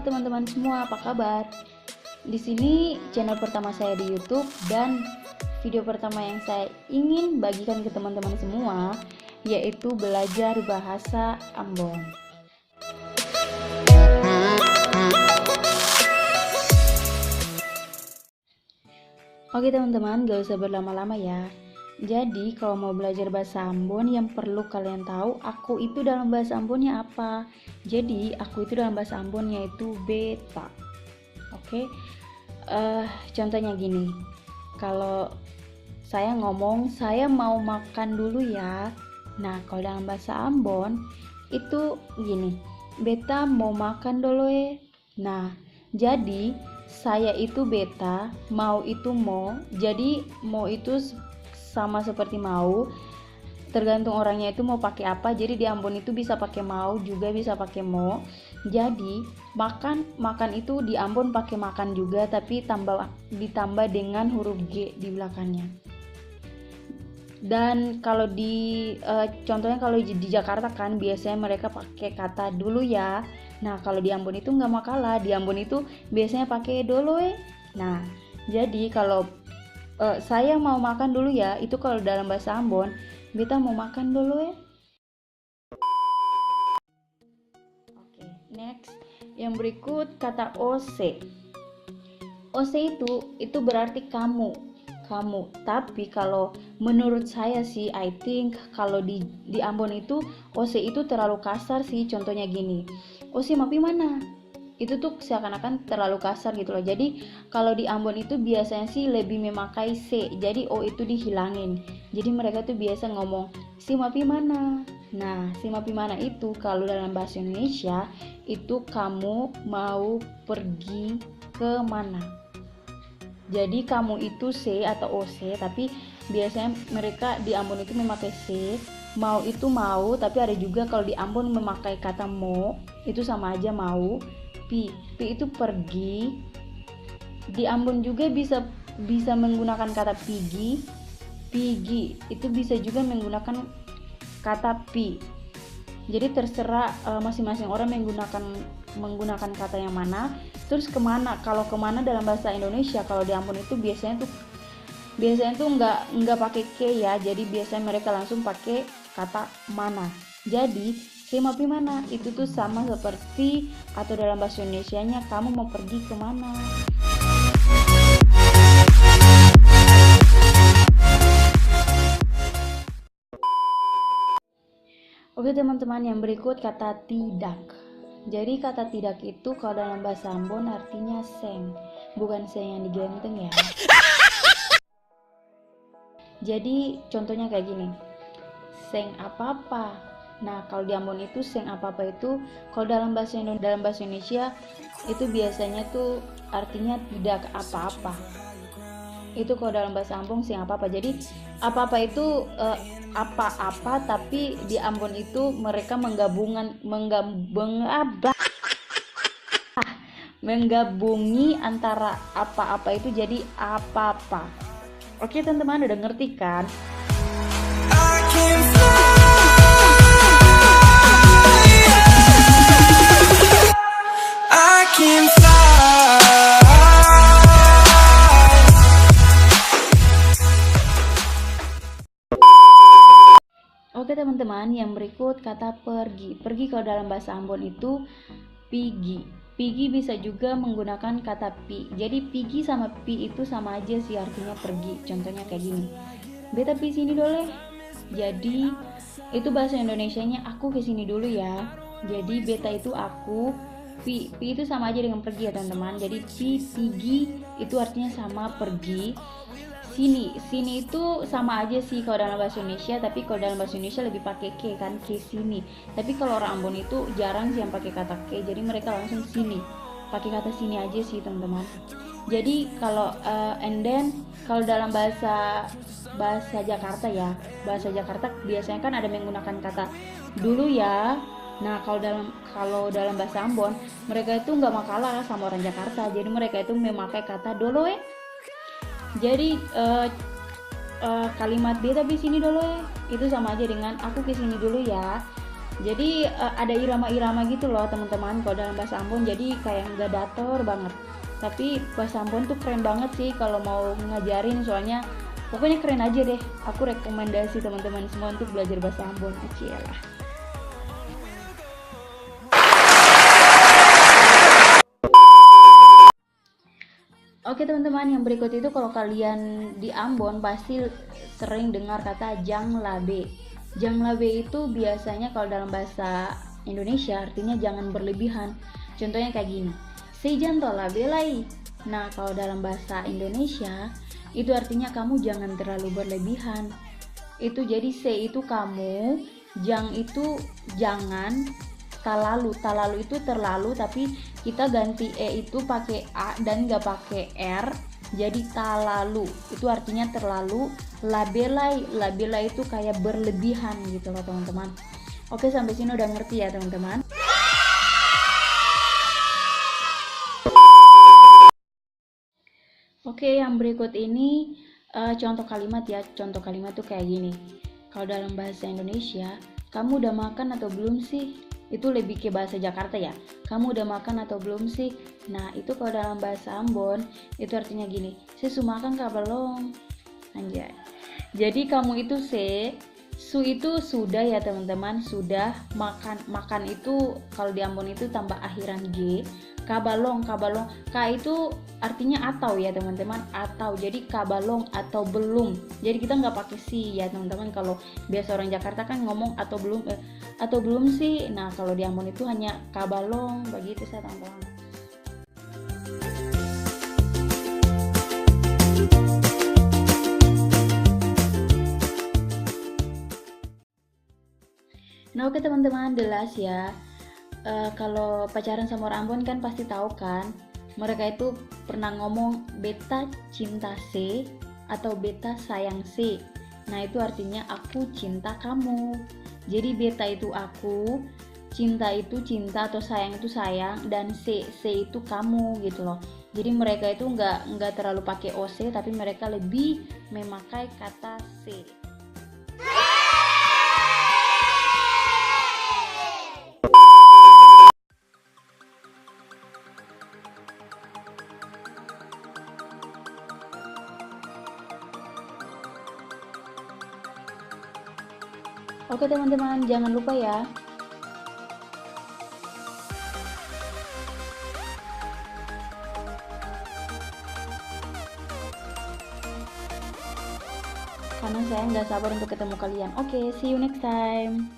teman-teman semua, apa kabar? Di sini channel pertama saya di YouTube dan video pertama yang saya ingin bagikan ke teman-teman semua yaitu belajar bahasa Ambon. Oke teman-teman, gak usah berlama-lama ya. Jadi kalau mau belajar bahasa Ambon yang perlu kalian tahu, aku itu dalam bahasa Ambonnya apa. Jadi aku itu dalam bahasa Ambonnya itu beta. Oke. Contohnya gini. Kalau saya ngomong saya mau makan dulu ya. Nah, kalau dalam bahasa Ambon itu gini. Beta mau makan dulu ya. Nah, jadi saya itu beta, mau itu mau. Jadi mau itu sama seperti mau, tergantung orangnya itu mau pakai apa. Jadi di Ambon itu bisa pakai mau, juga bisa pakai mau. Jadi makan itu di Ambon pakai makan juga, tapi ditambah dengan huruf G di belakangnya. Dan kalau contohnya kalau di Jakarta kan biasanya mereka pakai kata dulu ya. Nah kalau di Ambon itu nggak makalah, di Ambon itu biasanya pakai dulu ya. Nah jadi kalau saya mau makan dulu ya, itu kalau dalam bahasa Ambon, beta mau makan dulu ya. Oke, next. Yang berikut kata OC. OC itu berarti kamu. Tapi kalau menurut saya sih, I think kalau di Ambon itu OC itu terlalu kasar sih. Contohnya gini. OC mapi mana? Itu tuh seakan-akan terlalu kasar gitu loh. Jadi kalau di Ambon itu biasanya sih lebih memakai C, jadi O itu dihilangin. Jadi mereka tuh biasa ngomong si mapi mana. Nah si mapi mana itu kalau dalam bahasa Indonesia itu kamu mau pergi ke mana. Jadi kamu itu C atau OC, tapi biasanya mereka di Ambon itu memakai C. Mau itu mau, tapi ada juga kalau di Ambon memakai kata mo, itu sama aja mau. Pi itu pergi. Di Ambon juga bisa menggunakan kata pigi itu bisa juga menggunakan kata pi. Jadi terserah masing-masing orang menggunakan kata yang mana. Terus kemana? Kalau kemana dalam bahasa Indonesia, kalau di Ambon itu biasanya tuh nggak pakai ke ya. Jadi biasanya mereka langsung pakai kata mana. Jadi mapi mana itu tuh sama seperti atau dalam bahasa Indonesianya kamu mau pergi kemana. Oke teman-teman, yang berikut kata tidak. Jadi kata tidak itu kalau dalam bahasa Ambon artinya seng, bukan seng yang digenteng ya. Jadi contohnya kayak gini, seng apa-apa. Nah kalau di Ambon itu seng apa-apa itu kalau dalam bahasa Indonesia itu biasanya tuh artinya tidak apa-apa. Itu kalau dalam bahasa Ambon seng apa-apa. Jadi apa-apa itu apa-apa, tapi di Ambon itu mereka menggabungi antara apa-apa itu jadi apa-apa. Oke teman-teman, udah ngerti kan? Oke teman-teman, yang berikut kata pergi. Pergi kalau dalam bahasa Ambon itu pigi. Pigi bisa juga menggunakan kata pi. Jadi pigi sama pi itu sama aja sih artinya pergi. Contohnya kayak gini. Beta pi sini dulu. Jadi itu bahasa Indonesianya aku ke sini dulu ya. Jadi beta itu aku, pi itu sama aja dengan pergi ya teman-teman. Jadi pigi itu artinya sama pergi. Sini itu sama aja sih kalau dalam bahasa Indonesia, tapi kalau dalam bahasa Indonesia lebih pakai ke kan, ke sini. Tapi kalau orang Ambon itu jarang sih yang pakai kata ke, jadi mereka langsung sini, pakai kata sini aja sih teman-teman. Jadi kalau and then kalau dalam bahasa Jakarta ya, bahasa Jakarta biasanya kan ada menggunakan kata dulu ya. Nah kalau dalam bahasa Ambon mereka itu nggak makalah sama orang Jakarta, jadi mereka itu memakai kata dulu ya. Jadi kalimat beta di sini dulu ya, itu sama aja dengan aku ke sini dulu ya. Jadi ada irama-irama gitu loh teman-teman kalau dalam bahasa Ambon, jadi kayak nggak datar banget. Tapi bahasa Ambon tuh keren banget sih kalau mau ngajarin, soalnya pokoknya keren aja deh. Aku rekomendasi teman-teman semua untuk belajar bahasa Ambon. Lah. Oke teman-teman, yang berikut itu kalau kalian di Ambon pasti sering dengar kata jang labe. Jang labe itu biasanya kalau dalam bahasa Indonesia artinya jangan berlebihan. Contohnya kayak gini, sejan to labe lai. Nah, kalau dalam bahasa Indonesia itu artinya kamu jangan terlalu berlebihan. Itu jadi se itu kamu, jang itu jangan, talalu itu terlalu, tapi kita ganti e itu pakai a dan nggak pakai r, jadi talalu itu artinya terlalu. Labelai itu kayak berlebihan gitu loh teman-teman. Oke, sampai sini udah ngerti ya teman-teman. Oke, yang berikut ini contoh kalimat ya. Contoh kalimat tuh kayak gini. Kalau dalam bahasa Indonesia, kamu udah makan atau belum sih? Itu lebih ke bahasa Jakarta ya. Kamu udah makan atau belum sih? Nah, itu kalau dalam bahasa Ambon, itu artinya gini. Saya su makan kah belum? Anjay. Jadi kamu itu su itu sudah ya teman-teman, sudah. Makan itu kalau di Ambon itu tambah akhiran g. Kabalong, ka itu artinya atau ya teman-teman, atau. Jadi kabalong atau belum. Jadi kita nggak pakai si ya teman-teman. Kalau biasa orang Jakarta kan ngomong atau belum sih. Nah, kalau di Ambon itu hanya kabalong, begitu saya teman-teman. Nah, oke teman-teman, jelas ya. Kalau pacaran sama orang Ambon kan pasti tahu kan, mereka itu pernah ngomong beta cinta C atau beta sayang C. Nah, itu artinya aku cinta kamu. Jadi beta itu aku, cinta itu cinta atau sayang itu sayang, dan C itu kamu gitu loh. Jadi mereka itu nggak terlalu pakai OC, tapi mereka lebih memakai kata C. Oke teman-teman, jangan lupa ya. Karena saya nggak sabar untuk ketemu kalian. Oke, see you next time.